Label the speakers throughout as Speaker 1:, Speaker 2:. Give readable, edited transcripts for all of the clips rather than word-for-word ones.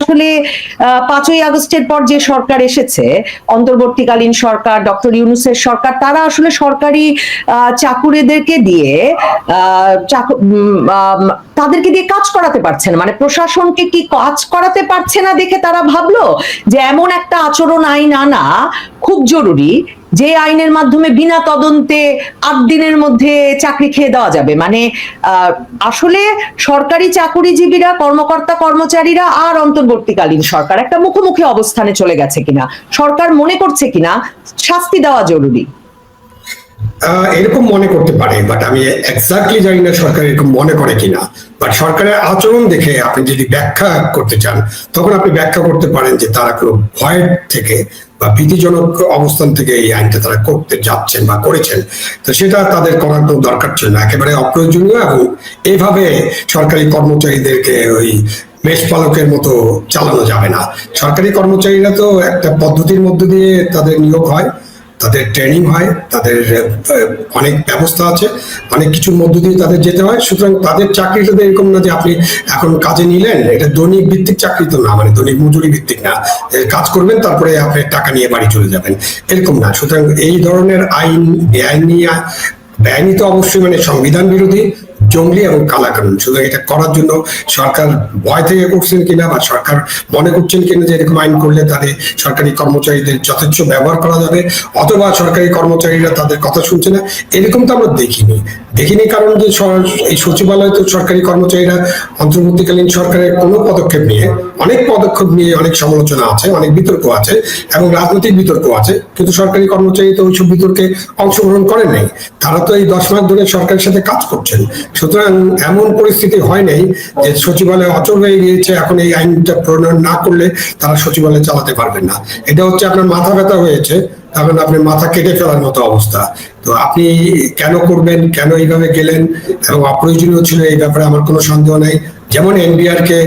Speaker 1: আসলে 5ই আগস্টের পর যে সরকার এসেছে, অন্তর্বর্তীকালীন সরকার, ডক্টর ইউনূসের সরকার, তারা আসলে সরকারি চাকুরেদেরকে দিয়ে তাদেরকে দিয়ে কাজ করাতে পারছে না, মানে প্রশাসনকে কি কাজ করাতে পারছে না দেখে তারা ভাবলো যে এমন একটা আচরণ আইন আনা খুব জরুরি, যে আইনের মাধ্যমে বিনা তদন্তে 8 দিনের মধ্যে চাকরি খেয়ে দেওয়া যাবে। মানে আসলে সরকারি চাকুরিজীবীরা, কর্মকর্তা কর্মচারীরা আর অন্তর্বর্তীকালীন সরকার একটা মুখোমুখি অবস্থানে চলে গেছে কিনা, সরকার মনে করছে কিনা শাস্তি দেওয়া জরুরি।
Speaker 2: এরকম মনে করতে পারে, বাট আমি এক্স্যাক্টলি জানি না সরকার এরকম মনে করে কিনা। বাট সরকারের আচরণ দেখে আপনি যদি ব্যাখ্যা করতে চান, তখন আপনি ব্যাখ্যা করতে পারেন যে তারা কোনো ভয় থেকে বা ভীতিজনক অবস্থান থেকে এই আইনটা তারা করতে যাচ্ছেন বা করেছেন। তো সেটা তাদের করার কোনো দরকার ছিল না, একেবারে অপ্রয়োজনীয়। এবং এইভাবে সরকারি কর্মচারীদেরকে ওই মেষপালকের মতো চালানো যাবে না। সরকারি কর্মচারীরা তো একটা পদ্ধতির মধ্য দিয়ে তাদের নিয়োগ হয়, তাদের ট্রেনিং হয়, তাদের অনেক ব্যবস্থা আছে, অনেক কিছুর মধ্য দিয়ে তাদের যেতে হয়। সুতরাং তাদের চাকরিটা তো এরকম না যে আপনি এখন কাজে নিলেন, এটা দৈনিক ভিত্তিক চাকরি তো না, মানে দৈনিক মজুরি ভিত্তিক না, কাজ করবেন তারপরে আপনি টাকা নিয়ে বাড়ি চলে যাবেন, এরকম না। সুতরাং এই ধরনের আইন বেআইনি তো অবশ্যই, মানে সংবিধান বিরোধী, জঙ্গলি এবং কালাকানুন। সুতরাং এটা করার জন্য সরকার ভয় থেকে করছেন কিনা বা সরকার মনে করছেন কিনা যে এরকম আইন করলে তাদের সরকারি কর্মচারীদের যথেচ্ছ ব্যবহার করা যাবে, অথবা সরকারি কর্মচারীরা তাদের কথা শুনছে না, এরকম তো আমরা দেখিনি। কারণ যে এই সচিবালয় তো সরকারি কর্মচারীরা অন্তর্বর্তীকালীন সরকারের কোনো পদক্ষেপ নিয়ে, অনেক পদক্ষেপ নিয়ে অনেক সমালোচনা আছে, অনেক বিতর্ক আছে এবং রাজনৈতিক বিতর্ক আছে, কিন্তু সরকারি কর্মচারী তো ওইসব বিতর্কে অংশগ্রহণ করেন নাই। তারা তো এই 10 মাস ধরে সরকারের সাথে কাজ করছেন। সুতরাং এমন পরিস্থিতি হয় নাই যে সচিবালয় অচল হয়ে গিয়েছে, এখন এই আইনটা প্রণয়ন না করলে তারা সচিবালয় চালাতে পারবেন না। এটা হচ্ছে আপনার মাথা ব্যথা হয়েছে, তখন আপনি মাথা কেটে ফেলার মতো অবস্থা। তো আপনি কেন করবেন, কেন এইভাবে গেলেন এবং অপ্রয়োজনীয় ছিল, এই ব্যাপারে আমার কোনো সন্দেহ নেই। যেমন এনবিআর কে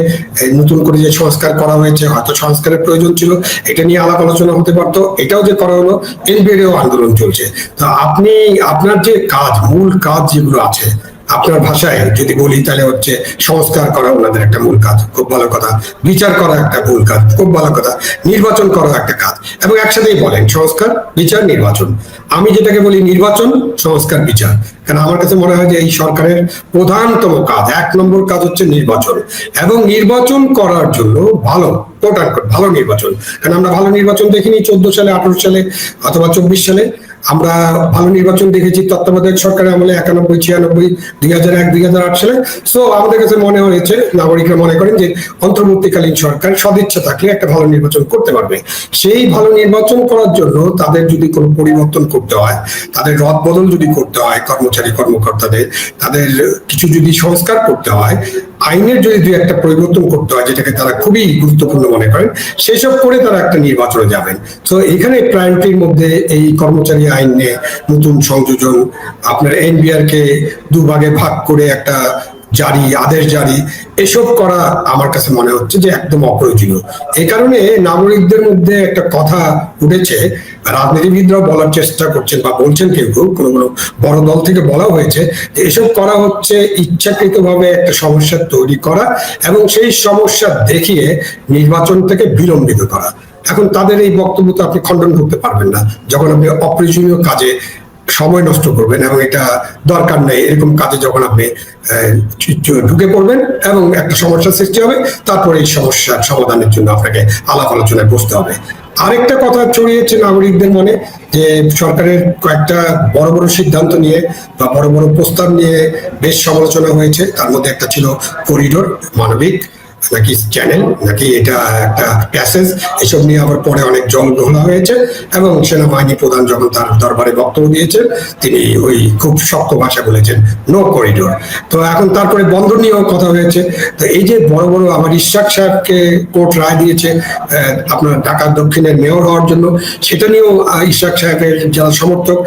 Speaker 2: নতুন করে যে সংস্কার করা হয়েছে, হয়তো সংস্কারের প্রয়োজন ছিল, এটা নিয়ে আলাপ আলোচনা হতে পারতো, এটাও যে করা হলো, এনবিআর এও আন্দোলন চলছে। তো আপনি আপনার যে কাজ, মূল কাজ যেগুলো আছে, আপনার ভাষায় যদি বলি তাহলে হচ্ছে সংস্কার করা ওনাদের একটা মূল কাজ, খুব ভালো কথা। বিচার করা একটা মূল কাজ, খুব ভালো কথা। নির্বাচন করা একটা কাজ, এবং একসাথেই বলেন সংস্কার, বিচার, নির্বাচন। আমি যেটাকে বলি নির্বাচন, সংস্কার, বিচার। কারণ আমার কাছে মনে হয় যে এই সরকারের প্রধানতম কাজ, 1 নম্বর কাজ হচ্ছে নির্বাচন। এবং নির্বাচন করার জন্য ভালো ভালো নির্বাচন, কারণ আমরা ভালো নির্বাচন দেখিনি 14 সালে, 18 সালে অথবা 24 সালে। আমরা ভালো নির্বাচন দেখেছি তত্ত্বাবধায়ক সরকারের আমলে 91, 96, 2001, 2008 সালে। সো আমাদের কাছে মনে হয়েছে, নাগরিকরা মনে করেন যে অন্তর্বর্তীকালীন সরকার সদিচ্ছা থাকলে একটা ভালো নির্বাচন করতে পারবে। সেই ভালো নির্বাচন করার জন্য তাদের যদি কোনো পরিবর্তন করতে হয়, তাদের রদ বদল যদি করতে হয়, কর্মচারী কর্মকর্তাদের তাদের কিছু যদি সংস্কার করতে হয়, আইনের যদি 2-1টা পরিবর্তন করতে হয়, যেটাকে তারা খুবই গুরুত্বপূর্ণ মনে করেন, সেসব করে তারা একটা নির্বাচনে যাবেন। তো এখানে প্রায়োরিটির মধ্যে এই কর্মচারী আইন নিয়ে নতুন সংযোজন, আপনার এনবিআর কে 2 ভাগে ভাগ করে একটা আদেশ জারি, এসব করা আমার কাছে মনে হচ্ছে যে একদম অপ্রয়োজনীয়। এই কারণে নাগরিকদের মধ্যে একটা কথা উঠেছে, রাজনীতিবিদরাও বলার চেষ্টা করছেন বা বলছেন, কেউ কোনো কোনো বড় দল থেকে বলা হয়েছে যে এসব করা হচ্ছে ইচ্ছাকৃতভাবে একটা সমস্যা তৈরি করা এবং সেই সমস্যা দেখিয়ে নির্বাচন থেকে বিলম্বিত করা। এখন তাদের এই বক্তব্য তো আপনি খণ্ডন করতে পারবেন না, যখন আপনি অপ্রয়োজনীয় কাজে সময় নষ্ট করবেন এবং এটা দরকার নেই এরকম কাজে যখন আপনি ঢুকে পড়বেন এবং একটা সমস্যার সৃষ্টি হবে, তারপরে এই সমস্যার সমাধানের জন্য আপনাকে আলাপ আলোচনায় বসতে হবে। আরেকটা কথা ছড়িয়েছে নাগরিকদের মনে, যে সরকারের কয়েকটা বড় বড় সিদ্ধান্ত নিয়ে বা বড় বড় প্রস্তাব নিয়ে বেশ সমালোচনা হয়েছে। তার মধ্যে একটা ছিল করিডোর, মানবিক নাকি চ্যানেল নাকি এটা একটা প্যাসেজ, এসব নিয়ে আবার পরে অনেক জল ঘোলা হয়েছে। এবং সেনাবাহিনী প্রধান যখন তার দরবারে বক্তব্য দিয়েছেন, তিনি ওই খুব শক্ত ভাষা বলেছেন নো করিডোর। তো এখন তারপরে বন্দর নিয়েও কথা হয়েছে। তো এই যে বড় বড়, আমার ইশরাক সাহেবকে কোর্ট রায় দিয়েছে আপনার ঢাকা দক্ষিণের মেয়র হওয়ার জন্য, সেটা নিয়েও ইশরাক সাহেবের যারা সমর্থক,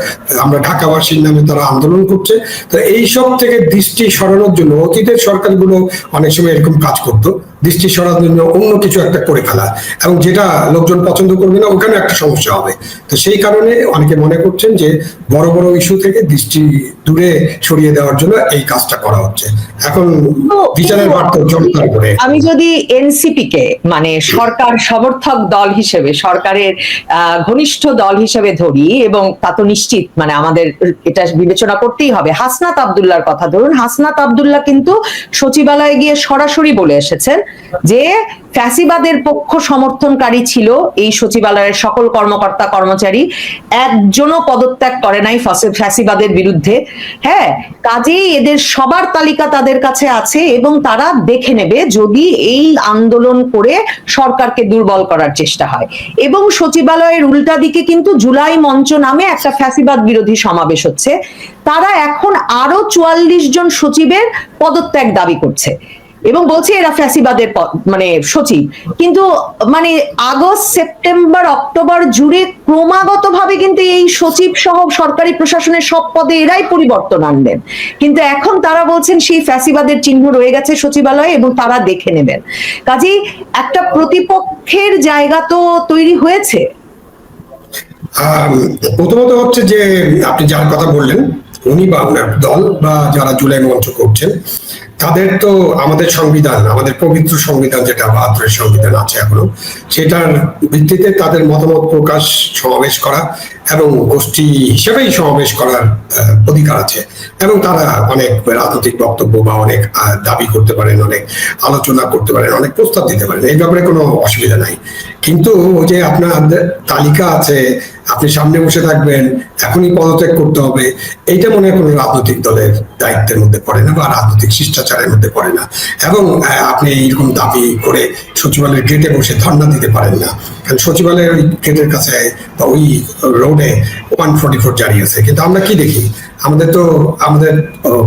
Speaker 2: আমরা ঢাকাবাসীর নামে তারা আন্দোলন করছে। তো এইসব থেকে দৃষ্টি সরানোর জন্য অতীতের সরকারগুলো অনেক সময় এরকম কাজ করতো, দৃষ্টি সরানোর জন্য অন্য কিছু একটা করে ফেলা, এবং যেটা লোকজন পছন্দ করবে না ওখানে একটা সমস্যা হবে। তো সেই কারণে অনেকে মনে করছেন যে বড় বড় ইস্যু থেকে দৃষ্টি দূরে সরিয়ে দেওয়ার জন্য এই কাজটা করা হচ্ছে। এখন বিচারের বার্তা জনতার করে
Speaker 1: আমি যদি এনসিপি কে মানে সরকার সমর্থক দল হিসেবে, সরকারের ঘনিষ্ঠ দল হিসেবে ধরি, এবং তা তো নিশ্চিত মানে আমাদের এটা বিবেচনা করতেই হবে। হাসনাত আব্দুল্লাহর কথা ধরুন, হাসনাত আব্দুল্লাহ কিন্তু সচিবালয়ে গিয়ে সরাসরি বলে এসেছেন যে ফ্যাসিবাদের পক্ষ সমর্থনকারী ছিল এই সচিবালয়ের সকল কর্মকর্তা কর্মচারী, একজনও পদত্যাগ করে নাই ফ্যাসিবাদের বিরুদ্ধে। হ্যাঁ, কাজেই এদের সবার তালিকা তাদের কাছে আছে এবং তারা দেখে নেবে যদি এই আন্দোলন করে সরকারকে দুর্বল করার চেষ্টা হয়। এবং সচিবালয়ের উল্টা দিকে কিন্তু জুলাই মঞ্চ নামে একটা ফ্যাসিবাদ বিরোধী সমাবেশ হচ্ছে, তারা এখন আরো 44 জন সচিবের পদত্যাগ দাবি করছে এবং বলছে এরা ফ্যাসিবাদের মানে সচিব। কিন্তু মানে আগস্ট সেপ্টেম্বর অক্টোবর জুড়ে ক্রমাগতভাবে কিন্তু এই সচিব সহ সরকারি প্রশাসনের সব পদে এরাই পরিবর্তন আনবেন, কিন্তু এখন তারা বলছেন সেই ফ্যাসিবাদের চিহ্ন রয়ে গেছে সচিবালয়ে এবং তারা দেখে নেবেন। কাজেই একটা প্রতিপক্ষের জায়গা তো তৈরি হয়েছে।
Speaker 2: প্রথমত হচ্ছে যে আপনি যার কথা বললেন উনি বা আপনার দল বা যারা জুলাই মঞ্চ করছেন তাদের তো আমাদের সংবিধান, আমাদের পবিত্র সংবিধান যেটা ৭২ সংবিধান আছে এখনো, সেটার ভিত্তিতে তাদের মতামত প্রকাশ, সমাবেশ করা এবং গোষ্ঠী হিসেবেই সমাবেশ করার অধিকার আছে, এবং তারা অনেক রাজনৈতিক বক্তব্য বা অনেক দাবি করতে পারেন, অনেক আলোচনা করতে পারেন, অনেক প্রস্তাব দিতে পারেন, এই ব্যাপারে কোনো অসুবিধা নাই। কিন্তু ওই যে আপনার তালিকা আছে, আপনি সামনে বসে থাকবেন, এখনই পদত্যাগ করতে হবে, এইটা মনে হয় কোনো রাজনৈতিক দলের দায়িত্বের মধ্যে পড়ে না বা রাজনৈতিক শিষ্টাচারের মধ্যে পড়ে না। এবং আপনি এইরকম দাবি করে সচিবালয়ের গেটে বসে ধর্ণা দিতে পারেন না, কারণ সচিবালয়ের ওই গেটের কাছে বা ওই রোডে 144 জারি আছে। কিন্তু আমরা কি দেখি, আমাদের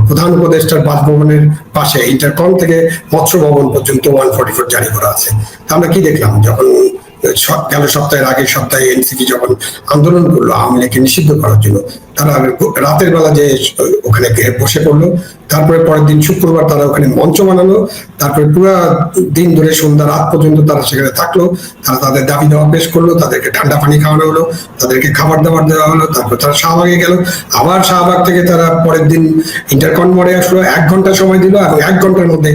Speaker 2: প্রধান উপদেষ্টার বাসভবনের পাশে ইন্টারকম থেকে মৎস্য ভবন পর্যন্ত 144 জারি করা আছে। আমরা কি দেখলাম, যখন গেল সপ্তাহের আগের সপ্তাহে এনসিপি যখন আন্দোলন করলো আওয়ামী লীগকে নিষিদ্ধ করার জন্য, তারা রাতের বেলা যে ওখানে বসে পড়লো, তারপরে পরের দিন শুক্রবার তারা ওখানে মঞ্চ বানালো, তারপরে পুরো দিন ধরে সন্ধ্যা রাত পর্যন্ত তারা সেখানে থাকলো, তারা তাদের দাবি দেওয়া পেশ করলো, তাদেরকে ঠান্ডা পানি খাওয়ানো হলো, তাদেরকে খাবার দাবার দেওয়া হলো, তারপর তারা শাহবাগে গেল, আবার শাহবাগ থেকে তারা পরের দিন ইন্টারকন মোড়ে আসলো, 1 ঘন্টা সময় দিল এবং 1 ঘন্টার মধ্যে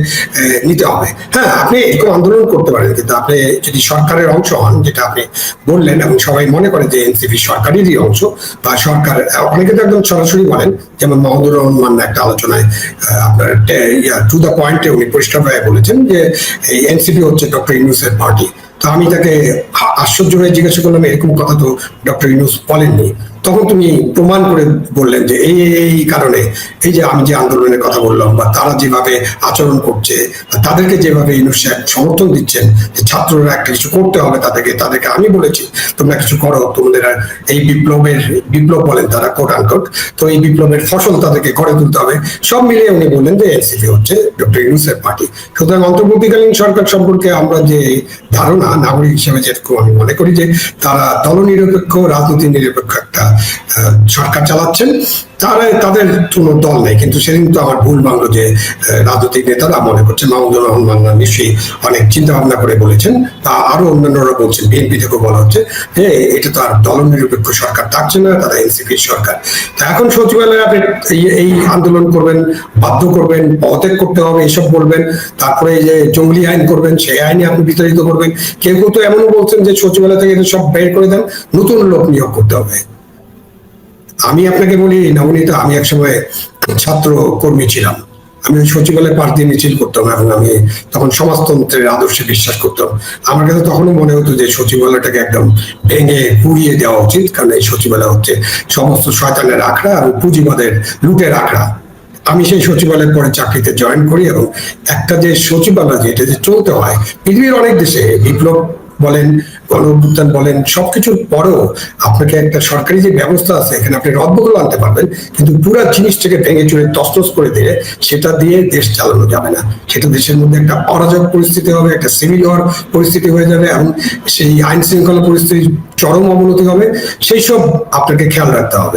Speaker 2: নিতে হবে। হ্যাঁ, আপনি এরকম আন্দোলন করতে পারেন, কিন্তু আপনি যদি সরকারের অংশ হন, যেটা আপনি বললেন এবং সবাই মনে করে যে এনসিপি সরকারেরই অংশ বা সরকার, অনেকে তো একদম সরাসরি বলেন, যেমন মাহমুদুর রহমান একটা আলোচনায় আপনার টু দ্য পয়েন্টে উনি পরিষ্কারভাবে বলেছেন যে এনসিপি হচ্ছে ডক্টর ইউনূসের পার্টি। তো আমি তাকে আশ্চর্য হয়ে জিজ্ঞাসা করলাম, এরকম কথা তো ডক্টর ইউনূস বলেননি। তখন তুমি প্রমাণ করে বললেন যে এই কারণে, এই যে আমি যে আন্দোলনের কথা বললাম বা তারা যেভাবে আচরণ করছে, তাদেরকে যেভাবে ইউনূস সাহেব সমর্থন দিচ্ছেন যে ছাত্ররা একটা কিছু করতে হবে, তাদেরকে আমি বলেছি তোমরা কিছু করো, তোমাদের এই বিপ্লব বলেন তারা কোট আনকোট, তো এই বিপ্লবের ফসল তাদেরকে গড়ে তুলতে হবে। সব মিলিয়ে উনি বললেন যে এনসিপি হচ্ছে ডক্টর ইউনূসের পার্টি। সুতরাং অন্তর্বর্তীকালীন সরকার সম্পর্কে আমরা যে ধারণা, নাগরিক হিসেবে যেরকম আমি মনে করি যে তারা দলনিরপেক্ষ, রাজনীতি নিরপেক্ষ একটা সরকার চালাচ্ছেন, তাদের কোনো দল নেই। কিন্তু সেদিন তো আমার ভুল ভাঙলো যে রাজনৈতিক নেতারা মনে করছে মাহমুদুর রহমান নিশ্চয়ই অনেক চিন্তা ভাবনা করে বলেছেন, বা আরো অন্যান্যরা বলছেন, বিএনপি থেকে বলা হচ্ছে যে এটা তো আর দলনিরপেক্ষ সরকার থাকছে না, তারা এনসিপির সরকার। তা এখন সচিবালয়ে আপনি এই আন্দোলন করবেন, বাধ্য করবেন, পদত্যাগ করতে হবে এসব বলবেন, তারপরে এই যে জঙ্গলি আইন করবেন, সেই আইনে আপনি বিতাড়িত করবেন। কেউ তো এমনও বলছেন যে সচিবালয় থেকে সব বের করে দেন, নতুন লোক নিয়োগ করতে হবে। আমি আপনাকে বলি নবনীতা, আমি একসময় ছাত্র কর্মী ছিলাম, আমি সচিবালয়ে পাশ দিয়ে মিছিল করতাম এবং আমি তখন সমাজতন্ত্রের আদর্শে বিশ্বাস করতাম। আমার কাছে তখনও মনে হতো যে সচিবালয়টাকে একদম ভেঙে পুড়িয়ে দেওয়া উচিত, কারণ এই সচিবালয় হচ্ছে সমস্ত শয়তানের আখড়া এবং পুঁজিবাদের লুটের আখড়া। আমি সেই সচিবালয়ের পরে চাকরিতে জয়েন করি এবং একটা যে সচিবালয় যেটা যে চলতে হয়, পৃথিবীর অনেক দেশে বিপ্লব বলেন, গণ-অভ্যুত্থান বলেন, সবকিছুর পরেও আপনাকে একটা সরকারি যে ব্যবস্থা আছে এখানে আপনি রদবদল আনতে পারবেন, কিন্তু পুরো জিনিসটাকে ভেঙে চুরে তছনছ করে দিলে সেটা দিয়ে দেশ চালানো যাবে না। সেটা দেশের মধ্যে একটা অরাজক পরিস্থিতি হবে, একটা সিভিল ওয়ার পরিস্থিতি হয়ে যাবে এবং সেই আইন শৃঙ্খলা পরিস্থিতির চরম অবনতি হবে। সেই সব আপনাকে খেয়াল রাখতে হবে।